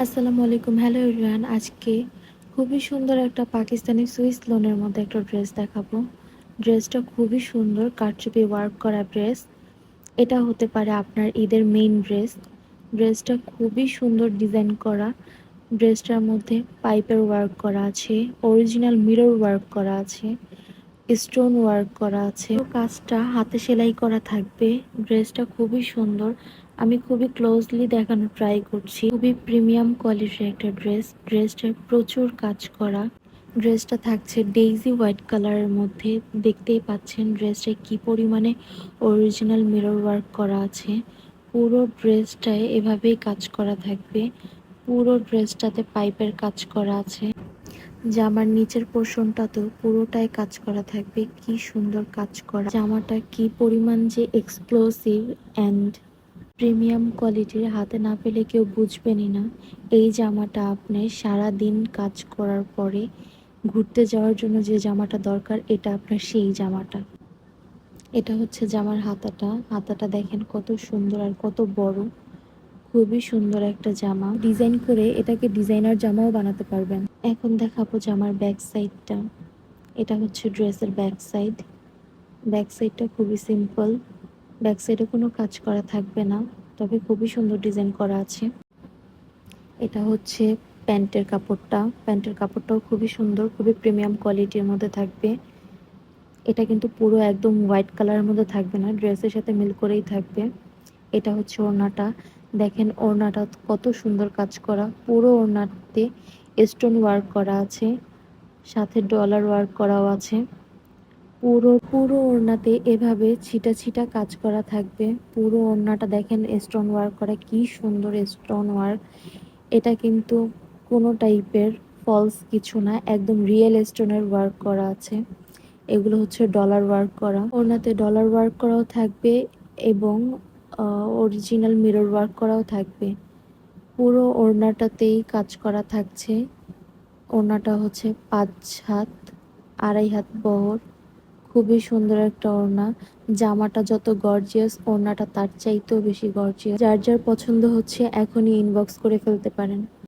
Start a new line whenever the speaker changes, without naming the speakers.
আসসালামু আলাইকুম। Hello everyone. আজকে খুবই সুন্দর একটা পাকিস্তানি সুইস লোনের মধ্যে একটা ড্রেস দেখাবো। ড্রেসটা খুবই সুন্দর, কারচুপি ওয়ার্ক করা ড্রেস। এটা হতে পারে আপনার ঈদের মেইন ড্রেস। ড্রেসটা খুবই সুন্দর ডিজাইন করা। ড্রেসটার মধ্যে পাইপের ওয়ার্ক করা আছে, অরিজিনাল মিরর ওয়ার্ক করা আছে, স্টোন ওয়ার্ক করা আছে। পুরো কাজটা হাতে সেলাই করা থাকবে। ড্রেসটা খুবই সুন্দর। আমি খুবই ক্লোজলি দেখানোর ট্রাই করছি। খুবই প্রিমিয়াম কোয়ালিটির একটা ড্রেস। ড্রেসটা প্রচুর কাজ করা। ড্রেসটা থাকছে ডেইজি হোয়াইট কালারের মধ্যে। দেখতেই পাচ্ছেন ড্রেসটা কি পরিমাণে অরিজিনাল মিরর ওয়ার্ক করা আছে। পুরো ড্রেসটায় এভাবেই কাজ করা থাকবে। পুরো ড্রেসটাতে পাইপের কাজ করা আছে। জামার নিচের পোর্শনটাতেও পুরোটাই কাজ করা থাকবে। কি সুন্দর কাজ করা। জামাটা কি পরিমাণ যে এক্সক্লুসিভ অ্যান্ড প্রিমিয়াম কোয়ালিটির, হাতে না পেলে কেউ বুঝবেনই না। এই জামাটা আপনি সারা দিন কাজ করার পরে ঘুরতে যাওয়ার জন্য যে জামাটা দরকার, এটা আপনার সেই জামাটা। এটা হচ্ছে জামার হাতাটা। হাতাটা দেখেন কত সুন্দর আর কত বড়। খুবই সুন্দর একটা জামা। ডিজাইন করে এটাকে ডিজাইনার জামাও বানাতে পারবেন। এখন দেখাবো জামার ব্যাক সাইডটা। এটা হচ্ছে ড্রেসের ব্যাক সাইড। ব্যাক সাইডটা খুবই সিম্পল। ব্যাক সাইডে কোনো কাজ করা থাকবে না, তবে খুবই সুন্দর ডিজাইন করা আছে। এটা হচ্ছে প্যান্টের কাপড়টা। প্যান্টের কাপড়টাও খুবই সুন্দর, খুবই প্রিমিয়াম কোয়ালিটির মধ্যে থাকবে। এটা কিন্তু পুরো একদম হোয়াইট কালারের মধ্যে থাকবে না, ড্রেসের সাথে মিল করেই থাকবে। এটা হচ্ছে ওড়নাটা। দেখেন ওড়নাটা কত সুন্দর কাজ করা। পুরো ওড়নাতে স্টোন ওয়ার্ক করা আছে, সাথে ডলার ওয়ার্ক করাও আছে। পুরো পুরো ওড়নাতে এভাবে ছিটা ছিটা কাজ করা থাকবে। পুরো ওড়নাটা দেখেন স্টোন ওয়ার্ক করা, কি সুন্দর স্টোন ওয়ার্ক। এটা কিন্তু কোনো টাইপের ফলস কিছু না, একদম রিয়েল স্টোনের ওয়ার্ক করা আছে। এগুলো হচ্ছে ডলার ওয়ার্ক করা। ওড়নাতে ডলার ওয়ার্ক করাও থাকবে এবং অরিজিনাল মিরর ওয়ার্ক করাও থাকবে। পুরো ওড়নাটাতেই কাজ করা থাকছে। ওড়নাটা হচ্ছে 5 হাত, 2.5 হাত বহর। খুবই সুন্দর একটা ওড়না। জামাটা যত গর্জিয়াস, ওড়নাটা তার চাইতেও বেশি গর্জিয়াস। যার যার পছন্দ হচ্ছে এখনই ইনবক্স করে ফেলতে পারেন।